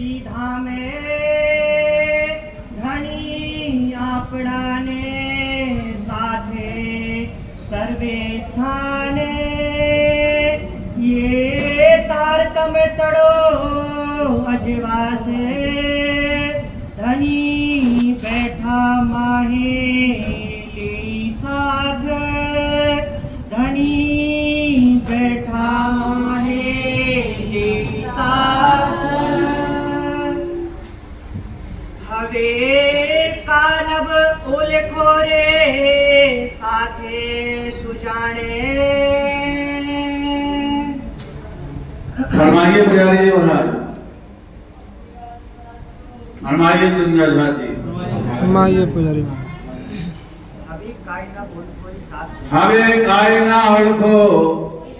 श्रीधाम धनी आपड़ा ने साथे सर्वे स्थान ये तारतम तड़ो अजवास धनी बैठा माहे ली साध धनी बैठा माहे ली साध हवे कानब उलखो रे साथे सुजाने। फरमाइए पुजारी जी महाराज, फरमाइए सुंदर झा जी, फरमाइए पुजारी महाराज। हवे कायना ओळखो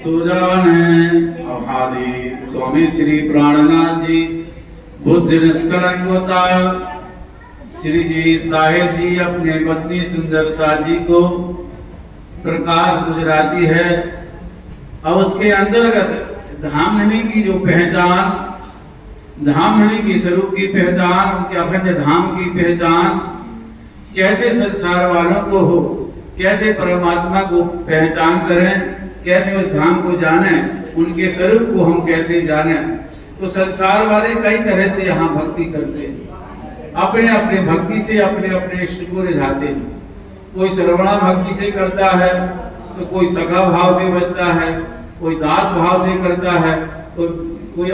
सुजाने। आदि स्वामी श्री प्राणनाथ जी बुद्ध निष्कलंक होता। श्री जी साहेब जी अपने पत्नी सुंदर साथ जी को प्रकाश गुजराती है और उसके अंतर्गत धामधनी की जो पहचान, धामधनी की स्वरूप की पहचान, उनके अखंड धाम की पहचान कैसे संसार वालों को हो, कैसे परमात्मा को पहचान करें, कैसे उस धाम को जाने, उनके स्वरूप को हम कैसे जाने। तो संसार वाले कई तरह से यहाँ भक्ति करते हैं, अपने अपने भक्ति से अपने अपने इष्ट को रिझाते हैं। कोई श्रवणा भक्ति से करता है, तो कोई सखा भाव से बचता है, कोई दास भाव से करता है, कोई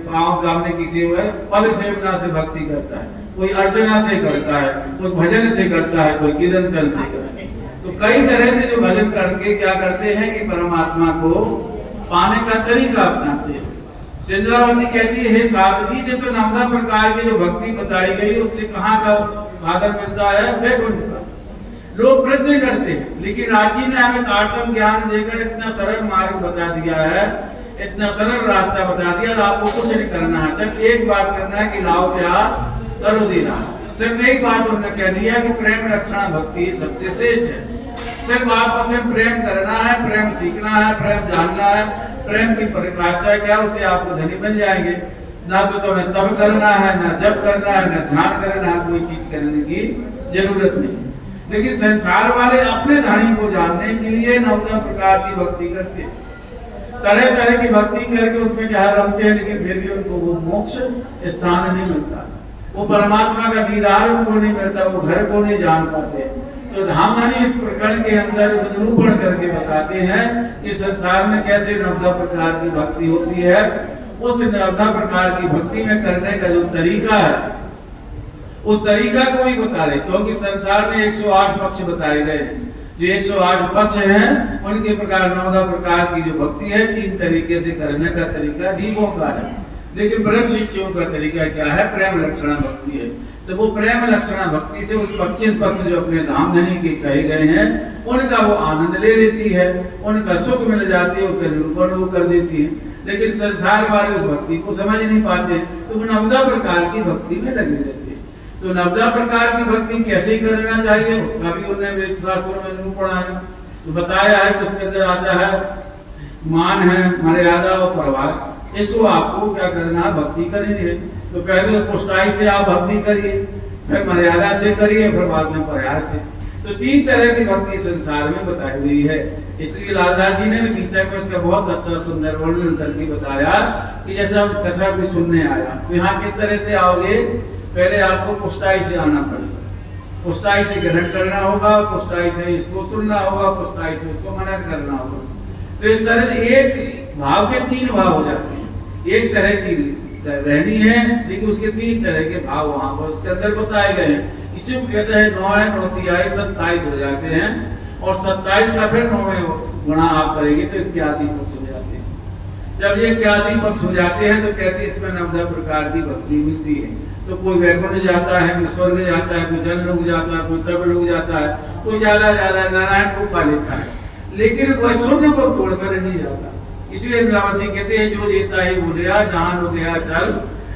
पाँव दामने की सेवा पद सेवना से भक्ति करता है, कोई अर्चना से करता है, कोई भजन से करता है, कोई कीर्तन से करता है। तो कई तरह से जो भजन करके क्या करते हैं कि परमात्मा को पाने का तरीका अपनाते हैं। चंद्रावती कहती है, हे साथ जी, जो तो नाना प्रकार की जो भक्ति बताई गई उससे कहाँ का साधन मिलता है? वैकुंठ का। लोग प्रयत्न करते हैं, लेकिन आज जी ने हमें तारतम ज्ञान देकर इतना सरल मार्ग बता दिया है, इतना सरल रास्ता बता दिया। आपको कुछ नहीं करना है, सिर्फ एक बात करना है कि लाओ प्यार करो देना। सिर्फ एक बात उन्होंने कह दिया कि प्रेम रक्षणा भक्ति सबसे श्रेष्ठ है। सिर्फ आपको सिर्फ प्रेम करना है, प्रेम सीखना है, प्रेम जानना है, प्रेम की परिकाष्ठा क्या, उससे आपको धनी बन जाएंगे। ना तो तुम्हें तप करना है, ना जप करना है, ना ध्यान करना है, कोई चीज करने की जरूरत नहीं। लेकिन संसार वाले अपने धनी को जानने के लिए नौ प्रकार की भक्ति करते हैं, तरह तरह की भक्ति करके उसमें क्या रमते हैं, लेकिन फिर भी उनको वो मोक्ष स्थान नहीं मिलता, वो परमात्मा का दीदार उनको नहीं मिलता, वो घर को नहीं जान पाते। तो धामधनी इस प्रकरण के अंदर निरूपण करके बताते हैं कि संसार में कैसे 9 प्रकार की भक्ति होती है। उस 9 प्रकार की भक्ति में करने का जो तरीका है, उस तरीका को भी बता रहे, क्योंकि संसार में 108 पक्ष बताए गए हैं। जो 108 पक्ष हैं, उनके प्रकार 9 प्रकार की जो भक्ति है, 3 तरीके से करने का तरीका जीवों का है। लेकिन ब्रह्म शिष्यों का तरीका क्या है? प्रेम लक्षणा भक्ति है। तो वो प्रेम लक्षणा भक्ति से उस 25 पक्ष जो अपने धामधनी के कहे गए हैं, उनका वो आनंद ले लेती है, उनका सुख मिल जाती है, उनका निरूपण वो कर देती है। लेकिन संसार वाले उस भक्ति को समझ नहीं पाते, तो वो 9 प्रकार की भक्ति में लगे रहते हैं। तो 9 प्रकार की भक्ति कैसे करना चाहिए, उसका भी उन्होंने वेद शास्त्रों में निरूपण है, तो बताया है। तो उसके अंदर आता है मान है, मर्यादा और प्रभाव। इसको आपको क्या करना है? भक्ति करनी है। तो पहले पुष्टाई से आप भक्ति करिए, फिर मर्यादा से करिए, फिर बाद में प्रयास से। तो 3 तरह की भक्ति संसार में बताई गई है। इसलिए लालदास जी ने भी गीता को इसका बहुत अच्छा सुंदर वर्णन करके बताया कि जैसे आप कथा को सुनने आया, तो यहाँ किस तरह से आओगे? पहले आपको पुष्टाई से आना पड़ेगा, पुष्टाई से ग्रहण करना होगा, पुष्टाई से इसको सुनना होगा, पुष्टाई से उसको मनन करना होगा। तो इस तरह से एक भाव के 3 भाव हो जाते हैं। एक तरह की रहनी है, लेकिन उसके 3 तरह के भाव वहां पर उसके अंदर बताए गए हैं। इसी को कहते हैं 9 है 9 तिहाई 27 हो जाते हैं, और 27 का फिर 9 गुणा आप करेंगे तो 81 पक्ष हो जाते हैं। जब ये 81 पक्ष हो जाते हैं तो कहते हैं इसमें 9 प्रकार की भक्ति मिलती है। तो कोई वैकुंठ जाता है, कोई स्वर्ग जाता है, कोई जल लोग जाता है, कोई तप लोग जाता है, कोई ज्यादा नारायण को पा लेता है, लेकिन वह शून्य को तोड़कर नहीं जाता। इसलिए इंद्रावती कहते हैं जो जीता ही बोलिया, जहां लोग गया चल,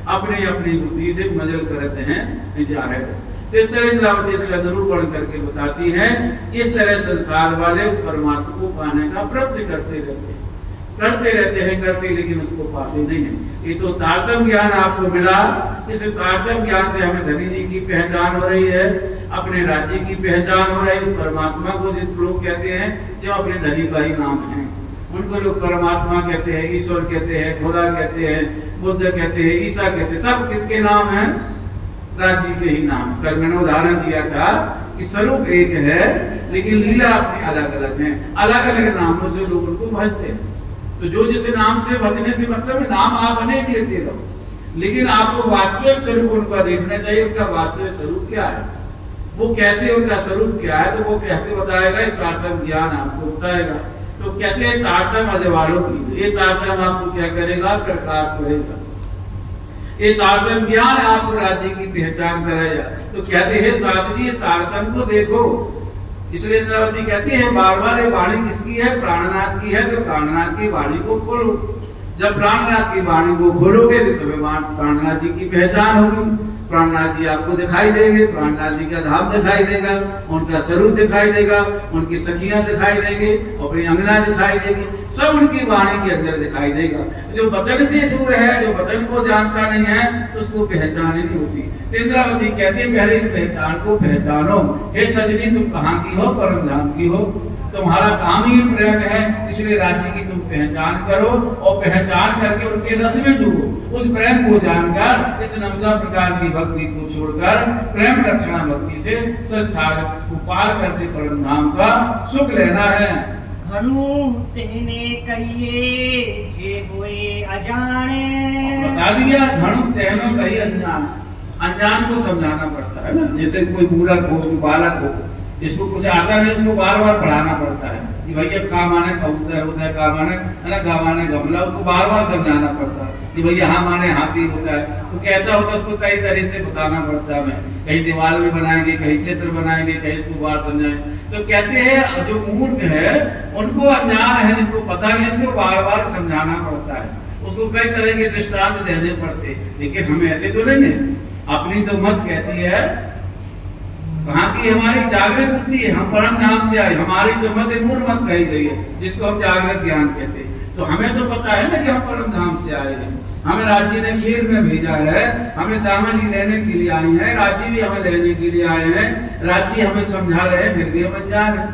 अपने अपनी बुद्धि से मजल करते हैं जाहिर। तो इस तरह इंद्रावती इसका निरूपण करके बताती है। इस तरह संसार वाले उस परमात्मा को पाने का प्रयत्न करते रहते हैं। करते रहते हैं लेकिन उसको पाते नहीं है। ये तो तारतम्य ज्ञान आपको मिला। इस तारतम्य ज्ञान से हमें धनी जी की पहचान हो रही है, अपने राज्य की पहचान हो रही है। परमात्मा को जिस लोग कहते हैं जो अपने धनी का ही नाम है, उनको लोग परमात्मा कहते हैं, ईश्वर कहते हैं, खुदा कहते हैं, बुद्ध कहते हैं, ईसा कहते हैं। सब किसके नाम है? राज्य के ही नाम। कल मैंने उदाहरण दिया था कि स्वरूप एक है लेकिन लीला अपनी अलग अलग है। अलग अलग नामों से लोग उनको भजते हैं। तो जो जिस नाम से भजने से मतलब है नाम आप अनेक लेते रहो, लेकिन आपको वास्तविक स्वरूप उनका देखना चाहिए। उनका वास्तविक स्वरूप क्या है, वो कैसे, उनका स्वरूप क्या है, तो वो कैसे बताएगा? इस तारतम्य ज्ञान आपको बताएगा। तो कहते हैं तारतम्य अजय वालों की, ये तारतम्य आपको क्या करेगा? प्रकाश करेगा। ये तारतम्य ज्ञान आपको राज्य की पहचान कराएगा। तो कहते हैं साथ जी तारतम्य को देखो। इसलिए इंद्रावती कहती है बार बार ये वाणी किसकी है? प्राणनाथ की है। तो प्राणनाथ की वाणी को खोलो। जब प्राणनाथ की वाणी को खोलोगे तो तुम्हें प्राणनाथ जी की पहचान होगी। प्राणनाथ जी आपको दिखाई देंगे, प्राणनाथ जी का धाम दिखाई देगा, उनका स्वरूप दिखाई देगा, उनकी सखियां दिखाई देंगे, अपनी अंगना दिखाई देगी, सब उनकी वाणी के अंदर दिखाई देगा। जो वचन से दूर है, जो वचन को जानता नहीं है, उसको पहचान ही नहीं होती। इंद्रावती कहती है पहले पहचान को पहचानो। हे सजनी तुम कहाँ की हो? परम धाम की हो। तुम्हारा काम ही प्रेम है, इसलिए राज्य की तुम पहचान करो और पहचान करके उनके रस में डूबो। उस प्रेम को जानकर इस नवदा प्रकार की भक्ति को छोड़कर प्रेम रक्षणा भक्ति से संसार को पार करते परम धाम का सुख लेना है। घणु तेने कहिए जे होए अजाने। बता दिया घणु तेनो कहिए अनजान। अनजान को समझाना पड़ता है ना। जैसे कोई मूर्ख हो, बालक हो, इसको कुछ आता नहीं, उसको बार बार पढ़ाना पड़ता है कि भैया का माने कबूतर होता है, का माने है ना, का माने गमला, उसको बार बार समझाना पड़ता है कि भैया हाँ माने हाथी होता है। तो कैसा होता है उसको कई तरह से बताना पड़ता है। कहीं दीवार में बनाएंगे, कहीं चित्र बनाएंगे, कहीं उसको बार समझाएंगे। तो कहते हैं जो मूर्ख है उनको अज्ञान है, जिनको पता नहीं, उसको बार बार समझाना पड़ता है, उसको कई तरह के दृष्टांत देने पड़ते। लेकिन हम ऐसे तो नहीं है। अपनी तो मत कैसी है, वहां की हमारी जागृत बुद्धि है, हम परम धाम से आए। हमारी तो मत मूल मत कही गई है, जिसको हम जागृत ज्ञान कहते हैं। तो हमें तो पता है ना कि हम परम धाम से आए हैं। हमें राज्य ने खीर में भेजा है, हमें सामान ही लेने के लिए आई है, राज्य भी हमें लेने के लिए आए हैं। राज्य हमें समझा रहे हैं, फिर भी हम अनजान हैं,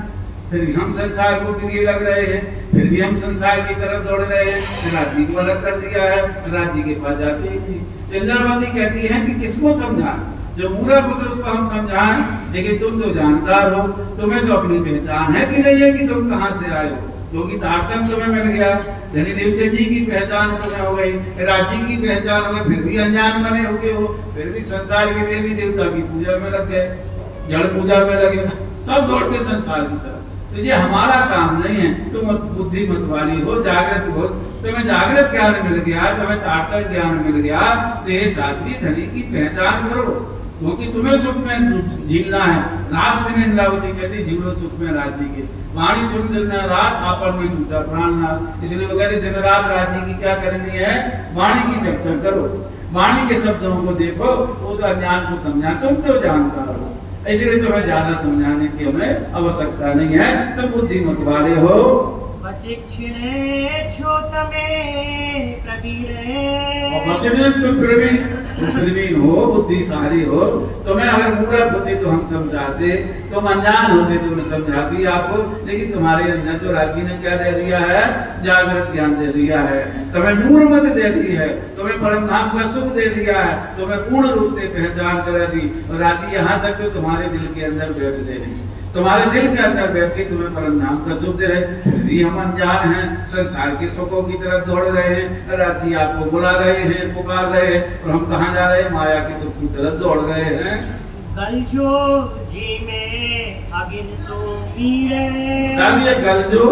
फिर भी हम संसार को प्रिय लग रहे हैं, फिर भी हम संसार की तरफ दौड़ रहे हैं। राज्य को अलग कर दिया है, राज्य के पास जाते ही नहीं। इंद्रावती कहती है कि किसको समझा? जो मूर्ख हो तो उसको हम समझाएं, लेकिन तुम तो जानकार हो, तुम्हें तो अपनी पहचान है कि नहीं है कि तुम कहां से आए हो? क्योंकि तारतम्य तुम्हें मिल गया, धनी देवचंद जी की पहचान तुम्हें हो गई, राज्य की पहचान हो गई, फिर भी अनजान बने हो गए हो, फिर भी संसार के देवी देवता की पूजा में लग गए, जड़ पूजा में लगे, सब दौड़ते संसार की तरफ। तो ये हमारा काम नहीं है। तुम बुद्धि मत वाली हो, जागृत हो, तुम्हें जागृत ज्ञान मिल गया, तुम्हें तारतम्य ज्ञान मिल गया, तो ये साध्वी धनी की पहचान करो, क्योंकि तुम्हें सुख में झीलना है। रात दिन इंद्रावती कहती झीलो सुख में राज्य के, वाणी सुन दिन रात आपन में टूटा प्राणनाथ। इसलिए वो कहते दिन रात राज्य की क्या करनी है? वाणी की चर्चा करो, वाणी के शब्दों को देखो, वो तो अज्ञान को समझा, तुम तो जानता हो, इसलिए तुम्हें ज्यादा समझाने की हमें आवश्यकता नहीं है। तुम बुद्धिमत वाले हो। तुम प्रवीण हो, बुद्धिशाली हो। तुम्हें अगर मूर्ख होते तो हम समझाते, तुम अनजान होते तो मैं समझाती आपको, लेकिन तुम्हारे अंदर तो राज्य ने क्या दे दिया है? जागृत ज्ञान दे दिया है, तुम्हें नूर मत दे दी है, तुम्हें परम धाम का सुख दे दिया है, तुम्हें पूर्ण रूप से पहचान करा दी। और राज्य यहाँ तक तो तुम्हारे दिल के अंदर बैठ गए, तुम्हारे दिल के अंदर बैठ के तुम्हें परम धाम का सुख दे रहे। फिर भी हम अनजान हैं, संसार के सुखों की तरफ दौड़ रहे हैं, राज्य आपको बुला रहे हैं, पुकार रहे हैं, और हम कहाँ जा रहे हैं? माया के सुख की तरफ दौड़ रहे हैं। गलजो जी में अगिन सो मीरे। गलजो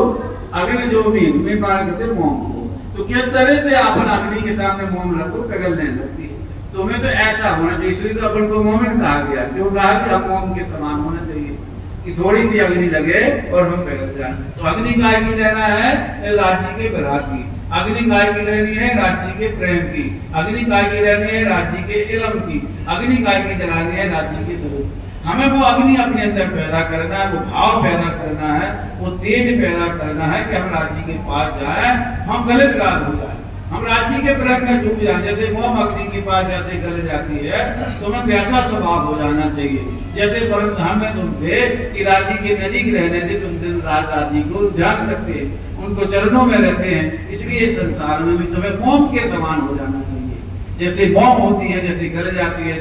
अग्नि जो मीन मार करते मोम को। तो किस तरह से अपन अग्नि के सामने मोम रखो, पिघलने लगती है। तुम्हें तो ऐसा होना चाहिए, इसलिए तो अपन को मोमेंट कहा गया। क्यों कहा कि हम मोम के समान होना चाहिए कि थोड़ी सी अग्नि लगे और हम पिघल जाए। तो अग्नि गाय की लेना है राज्य के विराट की, अग्नि गाय की लेनी है राज्य के प्रेम की, अग्नि गाय की लेनी है राज्य के इलम की, अग्नि गाय की जलानी है राज्य के स्वरूप। हमें वो अग्नि अपने अंदर पैदा करना है, वो भाव पैदा करना है, वो तेज पैदा करना है कि हम राज्य के पास जाए, हम गलत काम हो जाए, हम राज्य के प्रेम में डूब जाए। जैसे मोम अग्नि के पास जैसे गल जाती है तो हमें वैसा स्वभाव हो जाना चाहिए। जैसे परम धाम में तुम थे कि राज्य के नजीक रहने से तुम दिन रात राज्य को ध्यान रखते हैं, उनको चरणों में रहते हैं, इसलिए संसार में भी तुम्हें मोम के समान हो जाना चाहिए। जैसे मोम होती है, जैसे गल जाती है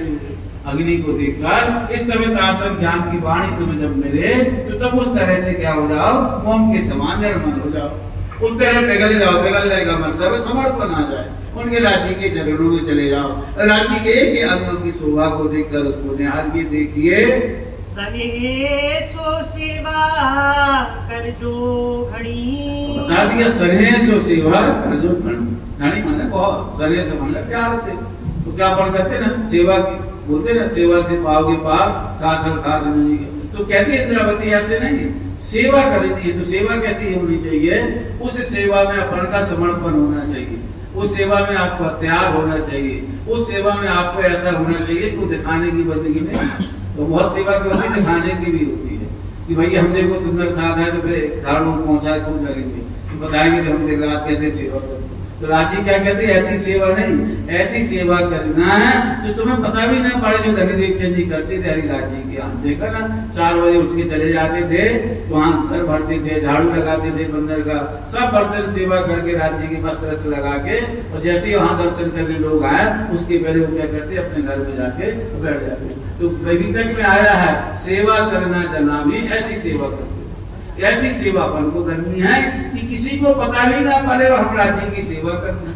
अग्नि को देखकर, इस तरह तारतम ज्ञान की वाणी तुम्हें जब मिले तो तब उस तरह से क्या हो जाओ, मोम के समान निर्मल हो जाओ, उस तरह पिघल जाओ। पिघलने का मतलब समर्पण आ जाए, उनके राज्य के चरणों में चले जाओ। राज्य के अंगों की शोभा को देखकर उसको निहाल के देखिए। सनेह सो सेवा कर जो घड़ी, बता दिया सनेह सो सेवा कर जो घड़ी, माने बहुत सनेह तो मतलब प्यार से। तो क्या अपन कहते ना सेवा की, बोलते ना सेवा से पाओगे पार, कासल खास नहीं। तो कहती है इंद्रावती ऐसे नहीं, सेवा करनी है तो सेवा कैसी होनी चाहिए, उस सेवा में अपन का समर्पण होना चाहिए, उस सेवा में आपको त्याग होना चाहिए, उस सेवा में आपको ऐसा होना चाहिए कि दिखाने की बंदगी नहीं। तो बहुत सेवा की होती है, दिखाने की भी होती है कि भैया हम देखो सुंदर साथ है तो फिर झाड़ू पहुंचा खूब लगेंगे, तो बताएंगे तो हम देख रात कैसे सेवा करते। तो राजी क्या कहते हैं, ऐसी सेवा नहीं, ऐसी सेवा करना है जो तुम्हें पता भी नहीं पड़े। जो धनीदेव चंद जी करते थे हरिदास जी के, हम देखा ना 4 बजे उठ के चले जाते थे, वहां घर भरते थे, झाड़ू लगाते थे बंदर का, सब बर्तन सेवा करके राज्य के वस्त्र लगा के, और जैसे ही वहां दर्शन करने लोग आए उसके पहले वो क्या करते अपने घर में जाके बैठ जाते। तो वैदिक में आया है सेवा करना जना भी, ऐसी सेवा करते, ऐसी सेवा अपन को करनी है कि किसी को पता भी ना पड़े हम राज्य की सेवा करना,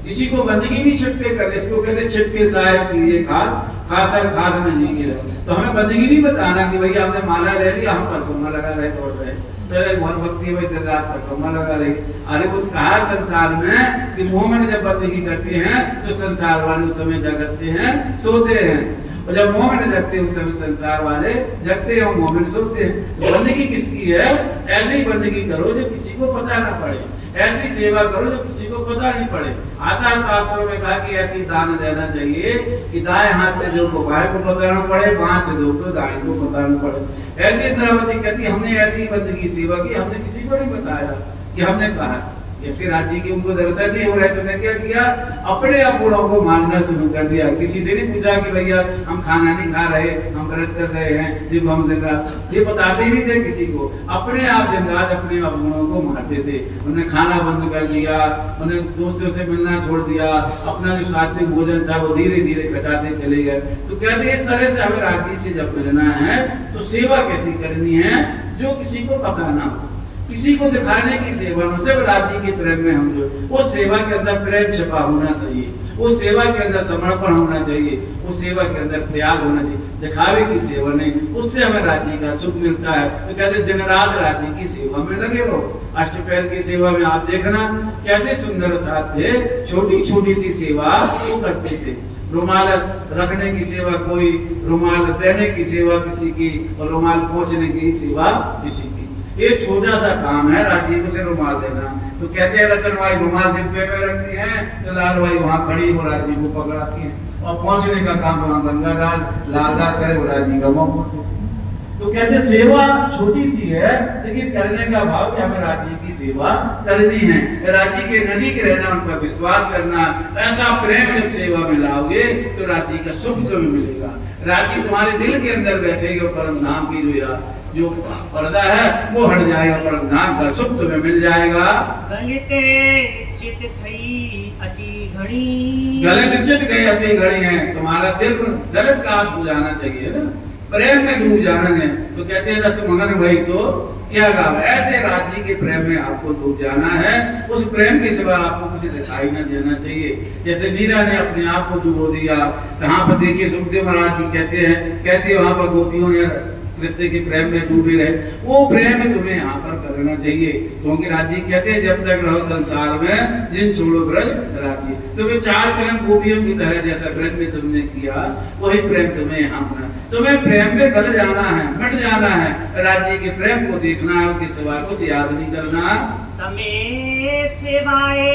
किसी को बंदगी भी छिपके करने, इसको कहते छिपके साहेब कीजिए खासर खास नहीं कीजिए। तो हमें बंदगी भी बताना कि भैया हमने माला ले लिया, हम परकुमा लगा रहे, दौड़ रहे, तेरे बहुत भक्ति भाई दिन रात परकुमा लगा रही। अरे कुछ कहा संसार में कि मोहम्मद जब बंदगी करते हैं तो संसार वाले उस समय क्या करते हैं, सोते हैं, और जब मोमिन जगते उस समय संसार वाले जगते हैं, मोमिन सोते हैं। तो बंदगी किसकी है, ऐसी बंदगी करो जो किसी को पता ना पड़े, ऐसी सेवा करो जो किसी को पता नहीं पड़े। आता शास्त्रों में कहा कि ऐसी दान देना चाहिए कि दाएं हाथ से जो को बाएं को पता ना पड़े, बाएं से दो को दाएं को पता ना पड़े। ऐसी इंद्रावती कहती हमने ऐसी बंदगी सेवा की, हमने किसी को नहीं बताया कि हमने कहा। जैसे राज्य के उनको दर्शन नहीं हो रहे तो क्या किया, अपने अपूर्णों को मानना शुरू कर दिया। किसी से नहीं पूछा कि भैया हम खाना नहीं खा रहे, हम व्रत कर रहे हैं, जब हम दिन रात, ये बताते ही नहीं थे किसी को। अपने आप दिन रात अपने अवगुणों को मारते थे। उन्हें खाना बंद कर दिया, उन्हें दोस्तों से मिलना छोड़ दिया, अपना जो सात्विक भोजन था वो धीरे धीरे घटाते चले गए। तो कहते इस तरह से हमें राज्य से जब मिलना है तो सेवा कैसी करनी है जो किसी को पता ना हो, किसी को दिखाने की सेवा न, सिर्फ राज्य के प्रेम में हम जो, उस सेवा के अंदर प्रेम छिपा होना चाहिए, उस सेवा के अंदर समर्पण होना चाहिए, उस सेवा के अंदर त्याग होना चाहिए। दिखावे की सेवा नहीं, उससे हमें राज्य का सुख मिलता है। तो कहते दिन रात राज्य की सेवा में लगे रहो। अष्टपैर की सेवा में आप देखना कैसे सुंदर साथ थे, छोटी छोटी सी सेवा वो करते थे। रुमाल रखने की सेवा कोई, रुमाल देने की सेवा किसी की, और रुमाल पहुंचने की सेवा किसी की। ये छोटा सा काम है राज्य को से रुमाल देना। तो कहते हैं रतन भाई रुमाल डिब्बे में रखती है, तो लाल भाई वहाँ खड़ी वो राज्य को पकड़ाती है, और पहुंचने का काम वहाँ गंगादास लालदास करे वो राज्य का मुंह। तो कहते सेवा छोटी सी है लेकिन करने का भाव कि हमें राज्य की सेवा करनी है, राज्य के नजीक रहना, उन पर विश्वास करना। ऐसा प्रेम जब सेवा में लाओगे तो राज्य का सुख तुम्हें मिलेगा। राज्य तुम्हारे दिल के अंदर बैठेगा, परम धाम की जो पर्दा है वो हट जाएगा, परम धाम का सुख तुम्हें मिल जाएगा। गलिते चित थई अति घड़ी, गलत चित गए अति घड़ी है, तुम्हारा दिल गलत काम हो जाना चाहिए ना, प्रेम में डूब जाना है। तो कहते हैं रस मगन भई सो क्या गाव, ऐसे राज्य के प्रेम में आपको डूब जाना है। उस प्रेम के सिवा आपको कुछ दिखाई न देना चाहिए। जैसे मीरा ने अपने आप को डुबो दिया, कहाँ पर देखिए सुखदेव महाराज जी कहते हैं कैसे वहां पर गोपियों ने कृष्ण के प्रेम में डूबे रहे, वो प्रेम तुम्हें यहाँ पर करना चाहिए। क्योंकि राज्य कहते हैं जब तक रहो संसार में जिन छोड़ो ब्रज राज्य। तुम्हें 4 चरण गोपियों की तरह जैसा ब्रज में तुमने किया वही प्रेम तुम्हें यहाँ होना। तुम्हें प्रेम में गल जाना है, मिट जाना है, राज्य के प्रेम को देखना है, उसके सिवा कुछ याद नहीं करना। तमें सेवाए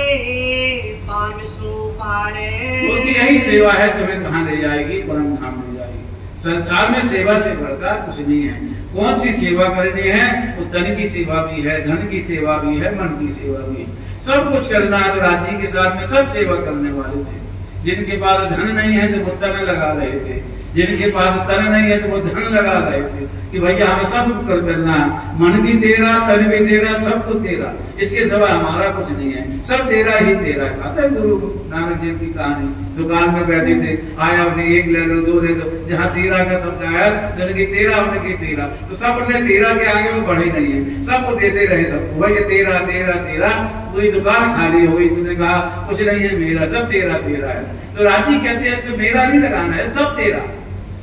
पाम सो पारे, क्योंकि यही सेवा है तुम्हें कहाँ ले जाएगी, परम धाम ले जाएगी। संसार में सेवा से बढ़कर कुछ नहीं है। कौन सी सेवा करनी है? वो तन की सेवा भी है, धन की सेवा भी है, मन की सेवा भी है, सब कुछ करना है। तो राज्य के साथ में सब सेवा करने वाले थे। जिनके पास धन नहीं है तो वो तन लगा रहे थे, जिनके पास तन नहीं है तो वो धन लगा रहे थे कि भैया हमें सब कर करना है, मन भी तेरा, तन भी तेरा, सब कुछ तेरा, इसके सिवा हमारा कुछ नहीं है, सब तेरा ही तेरा। खाता है गुरु नानक देव की कहानी, दुकान में बैठे थे, आया उन्हें एक ले लो, दो ले लो, जहाँ तेरा का शब्द आया जिनकी तेरा उनके तेरा, तो सब ने तेरा के आगे वो बढ़े नहीं है, सबको देते रहे, सबको भैया तेरा तेरा तेरा, पूरी दुकान खाली हो गई। तूने कहा कुछ नहीं है मेरा, सब तेरा तेरा है। तो राजी कहते हैं तो मेरा नहीं लगाना है, सब तेरा।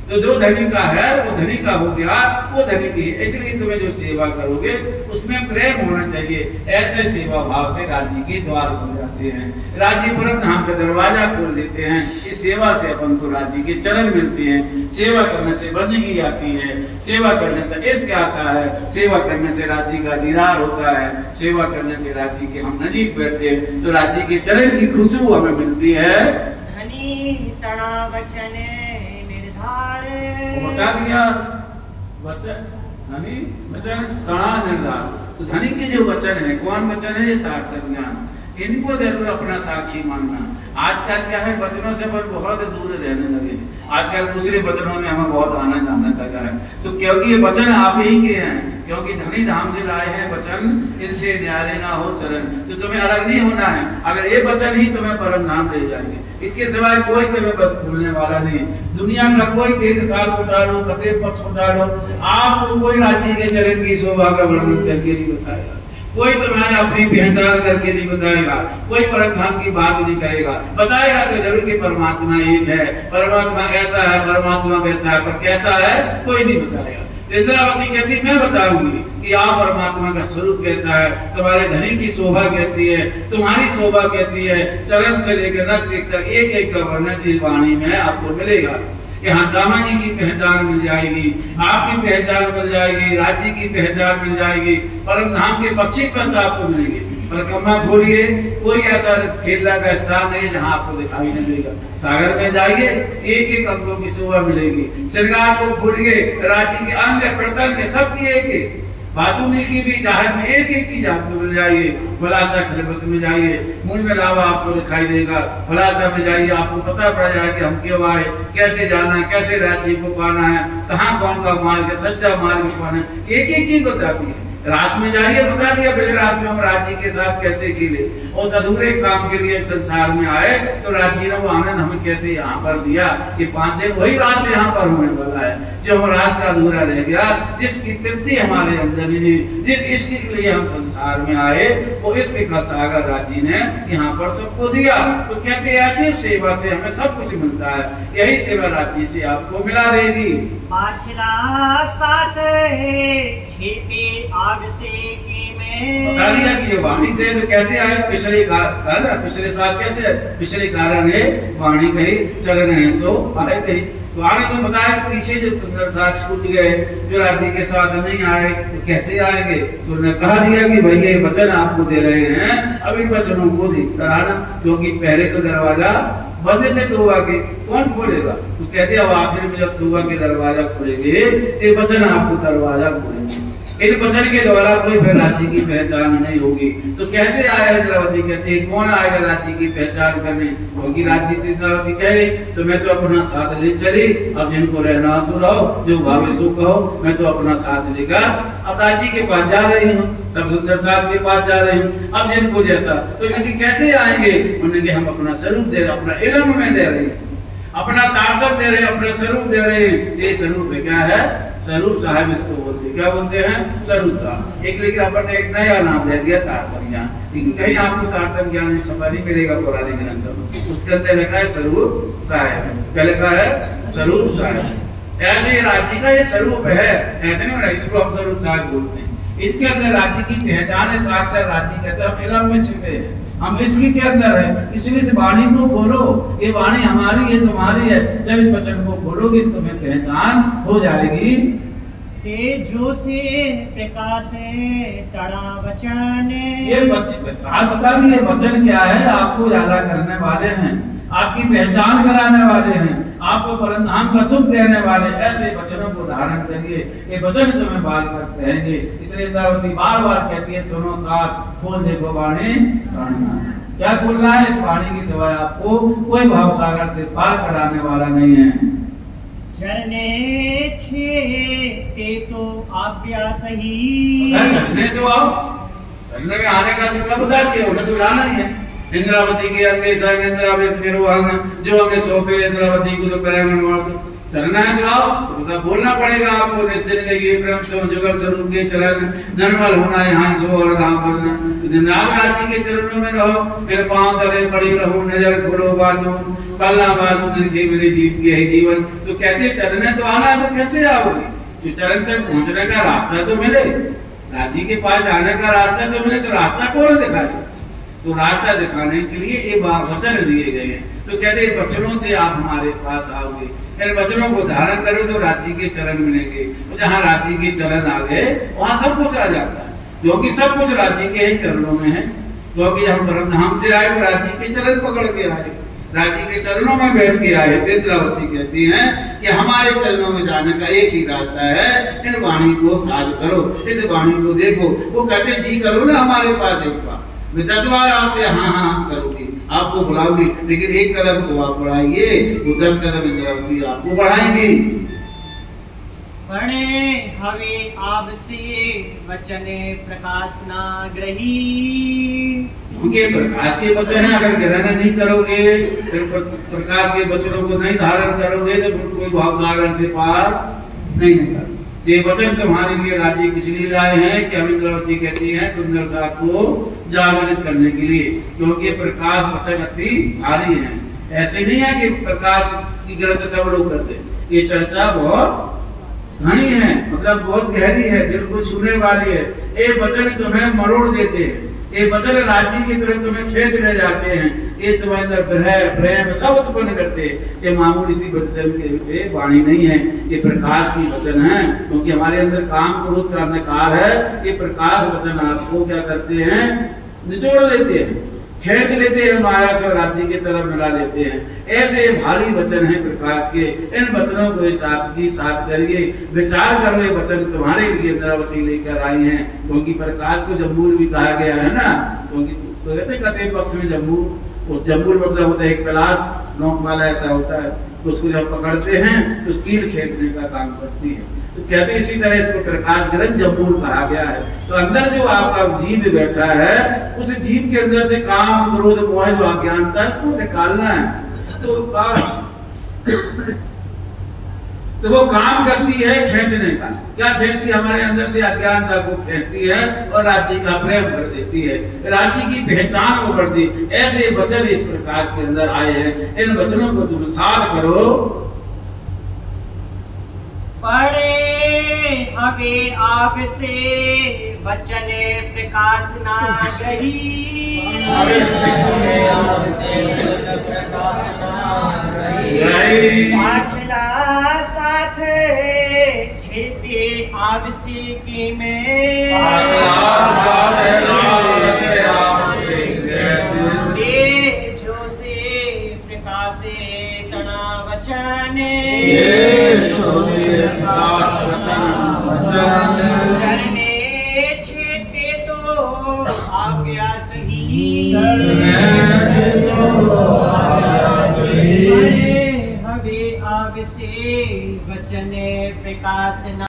तो जो धनी का है वो धनी का हो गया, वो धनी की है। इसलिए तुम्हें जो सेवा करोगे उसमें प्रेम होना चाहिए। ऐसे सेवा भाव से राज्य के द्वार खुल जाते हैं, राज्य परम धाम का दरवाजा खोल देते हैं। इस सेवा से अपन को राज्य के चरण मिलते हैं। सेवा करने से बंदगी आती है, सेवा करने से इश्क आता है, सेवा करने से राज्य का दीदार होता है, सेवा करने से राज्य के हम नजीक बैठते हैं तो राज्य के चरण की खुशबू हमें मिलती है। धनी तड़ा वचन बता दिया वचन, धनी वचन तड़ा निर्धार। तो धनी के जो वचन है, कौन वचन है? ये तारतम्य ज्ञान, इनको जरूर अपना साक्षी मानना। आजकल क्या है, वचनों से अपन बहुत दूर रहने लगे। आजकल दूसरे वचनों में हमें बहुत आनंद आने लगा है। तो क्योंकि ये वचन आप ही के हैं, क्योंकि धनी धाम से लाए हैं वचन, इनसे न्यारे ना हो चरण। तो तुम्हें अलग नहीं होना है, अगर ये वचन ही तुम्हें परम धाम ले जाएंगे, इसके सिवाय कोई तुम्हें भूलने वाला नहीं। दुनिया का कोई वेद शास्त्र उठा लो, कथे पक्ष उठा लो, आपको कोई राज्य के चरण की शोभा का वर्णन करके नहीं बताएगा, कोई तुम्हारे अपनी पहचान करके नहीं बताएगा, कोई परम धाम की बात नहीं करेगा। बताएगा तो जरूर कि परमात्मा एक है, परमात्मा ऐसा है, परमात्मा वैसा है, पर कैसा है कोई नहीं बताएगा। इंद्रावती कहती मैं बताऊंगी कि आप परमात्मा का स्वरूप कैसा है, तुम्हारे धनी की शोभा कैसी है, तुम्हारी शोभा कैसी है। चरण से लेकर नख तक एक एक का वर्णन इस वाणी में आपको मिलेगा। यहाँ सामान्य की पहचान मिल जाएगी, आपकी पहचान मिल जाएगी, राज्य की पहचान मिल जाएगी, परम धाम के पक्षी पक्ष आपको मिलेंगे। परिक्रमा खोलिए, कोई ऐसा खेलने का स्थान नहीं जहाँ आपको दिखाई नहीं देगा। सागर में जाइए, एक एक अंगों की शोभा मिलेगी। श्रृंगार को खोलिए, राज्य के अंग प्रत्यंग सबकी एक एक बातूनी की भी जाहिर में एक एक चीज आपको मिल जाएगी। फलासा खलबत में जाइए, मूल में लावा आपको दिखाई देगा। फलासा में जाइए, आपको पता पड़ जाए कि हम क्यों आए, कैसे जाना है, कैसे राज्य को पाना है, कहाँ कौन का मार्ग है, सच्चा मार्ग कौन है, एक एक चीज बताती है। रास में जाइए, बता दिया रास में हम राज्य के साथ कैसे खेले, और अधूरे काम के लिए संसार में आए तो राज्य ने वो आनंद हमें कैसे यहाँ पर दिया कि 5 दिन वही रास यहाँ पर होने वाला है जो हम रास का अधूरा रह गया, जिसकी तृप्ति हमारे अंदर नहीं, जिस इश्क के लिए हम संसार में आए वो इश्क का सागर राज्य ने यहाँ पर सबको दिया। तो कहते ऐसी सेवा से हमें सब कुछ मिलता है, यही सेवा राज्य से आपको मिला देगी। पाछला सात छेपे आग से की में बता दिया कि ये वाणी से तो कैसे आए, पिछले साल कैसे है, पिछले कारण है वाणी कही, चरण है सो आए कही। तो आगे तो बताया पीछे जो सुंदर साथ छूट गए, जो राज्य के साथ नहीं आए तो कैसे आएंगे। तो उन्होंने कहा दिया कि भैया ये वचन आपको दे रहे हैं, अब इन वचनों को कराना, क्योंकि पहले तो दरवाजा बंद थे तौबा के, कौन खोलेगा। तो कहते अब आखिर में जब तौबा के दरवाजा खुलेंगे ये वचन आपको दरवाजा खोलेंगे। इन वचन के द्वारा कोई फिर राज्य की पहचान नहीं होगी। तो कैसे आया इंद्रावती, कहते हैं कौन आएगा राज्य की पहचान करने, होगी राज्य की। इंद्रावती कह गई तो मैं तो अपना साथ ले चली, अब जिनको रहना तो रहो, जो भावे सो कहो, मैं तो अपना साथ लेकर अब राज्य के पास जा रही हूँ, सब सुंदर साहब के पास जा रही हूँ। अब जिनको जैसा तो इनकी कैसे आएंगे, उन्हें हम अपना स्वरूप दे रहे, अपना इल्म में दे रहे, अपना ताकत दे रहे, अपना स्वरूप दे रहे। ये स्वरूप क्या है, स्वरूप साहब इसको बोलते, क्या बोलते हैं, स्वरूप साहब। एक लेकिन अपन ने एक नया नाम दे दिया तारतम्य ज्ञान, लेकिन कहीं आपको तारतम्य ज्ञान समझ नहीं मिलेगा पुराने ग्रंथों में। उसके अंदर लिखा है स्वरूप साहब, क्या लिखा है, स्वरूप साहब। ऐसे राज्य का ये स्वरूप है, ऐसे नहीं, इसको हम स्वरूप साहब बोलते हैं। इसके अंदर राज्य की पहचान है, साक्षात राज्य कहते हैं, हम इल्म में छिपे हैं, हम इसकी के अंदर है। इसलिए इस वाणी को खोलो, ये वाणी हमारी है, तुम्हारी है। जब इस वचन को खोलोगे तुम्हें पहचान हो जाएगी। तेजो से प्रकाश तड़ा वचन, ये बता दिए वचन क्या है, आपको उजाला करने वाले हैं। आपकी पहचान कराने वाले हैं, आपको परमधाम का सुख देने वाले ऐसे वचनों को धारण करिए। ये वचन तुम्हें बार बार कहेंगे। इसलिए इंद्रावती बार बार कहती है, सुनो साथ, खोल देखो वाणी प्राणनाथ। क्या खोलना है? इस वाणी की सिवाय आपको कोई भाव सागर से पार कराने वाला नहीं है। चरने छे तो आज्ञा सही। चलने तो आओ, चलने में आने का तो कब बता दिया, उन्हें तो लाना ही है। इंद्रावती के अंगे संग इंद्रावती के रोहंग, जो अंगे सौंपे इंद्रावती को तो करेंगे मार। चलना है तो आओ, तो बोलना पड़ेगा आपको। निस्दिन के ये प्रेम से जुगल स्वरूप के चरण, धनमल होना यहाँ सो और राम बनना। दिन रात राती के चरणों में रहो, मेरे पांव तले पड़ी रहूं, नजर खोलो बातों पल्ला बातों दिन के मेरे जीव के है जीवन। तो कहते चलने तो आना है, तो कैसे आओगे? जो चरण तक पहुंचने का रास्ता तो मिले, राजी के पास जाने का रास्ता तो मिले, तो रास्ता कौन दिखाए? तो रास्ता दिखाने के लिए ये वचन दिए गए हैं। तो कहते हैं वचनों से आप हमारे पास आओगे, इन वचनों को धारण करो तो राजी के चरण मिलेंगे। जहाँ राजी के चरण आ गए वहाँ सब कुछ आ जाता है, क्योंकि सब कुछ राजी के ही चरणों में है। क्योंकि हम परमधाम से आए तो राजी के चरण पकड़ के आए, राजी के चरणों में बैठ के आए। इंद्रावती कहती हैं कि हमारे चरणों में जाने का एक ही रास्ता है, इन वाणी को साध करो, इस वाणी को देखो। वो कहते जी करो ना हमारे पास एक बार, मैं 10 बार आपसे हाँ हाँ करूंगी, आपको बुलाऊंगी, लेकिन एक कदम तो आप बढ़ाइए, वो 10 कदम इंद्रावती आपको बढ़ाएंगी। पढ़े हवे आप से वचने प्रकाश ना ग्रही। उनके प्रकाश के वचन है, अगर ग्रहण नहीं करोगे, प्रकाश के वचनों को नहीं धारण करोगे तो कोई भाव सागर से पार नहीं निकल। ये वचन तुम्हारे लिए राजी इसलिए लाए हैं कि हम इंद्रावती कहती है सुंदर सा को जागृत करने के लिए, क्योंकि प्रकाश वचन अति भारी है। ऐसे नहीं है कि प्रकाश की ग्रंथ सब लोग करते, ये चर्चा बहुत घनी है, मतलब बहुत गहरी है, दिल को छूने वाली है। ये वचन तुम्हें मरोड़ देते हैं, ये वचन राज्य की तरफ तुम्हें खेत ले जाते हैं, ये तुम्हारे अंदर प्रेम सब उत्पन्न करते हैं। ये मामूली सी वचन के वाणी नहीं है, ये प्रकाश की वचन है, क्योंकि हमारे अंदर काम क्रोध का अंधकार है। ये प्रकाश वचन आपको क्या करते हैं? निचोड़ लेते हैं, खेच लेते हैं, माया से राज्य की तरफ मिला देते हैं। ऐसे भारी वचन है प्रकाश के। इन वचनों को साथ जी साथ करिए, विचार करो। ये वचन तुम्हारे लिए इंद्रावती लेकर आई है, क्योंकि प्रकाश को जम्बूर भी कहा गया है ना, क्योंकि तो कहते पक्ष में जम्बूर, जम्बूर मतलब होता है एक पलाश नोक वाला ऐसा होता है, तो उसको जब पकड़ते हैं तो कील खेदने का काम करती है। तो कहते इसी तरह इसको प्रकाश ग्रंथ जम्बूर कहा गया है। तो अंदर जो आपका जीव बैठा है, उस जीव के अंदर से काम क्रोध मोह जो अज्ञानता है उसको निकालना है। तो वो काम करती है खींचने का। क्या खींचती है? हमारे अंदर से अज्ञानता को खींचती है और राज्य का प्रेम कर देती है, राज्य की पहचान को कर दी। ऐसे वचन इस प्रकाश के अंदर आए हैं, इन वचनों को तुम साध करो। पढ़े हवे आप से वचने प्रकाश ना ग्रही। पाछला साथ छेते आवसे के में, जो से प्रकाशे तना वचने, चरने छेते तो आज्ञा सही। हवे आग से वचने प्रकाश ना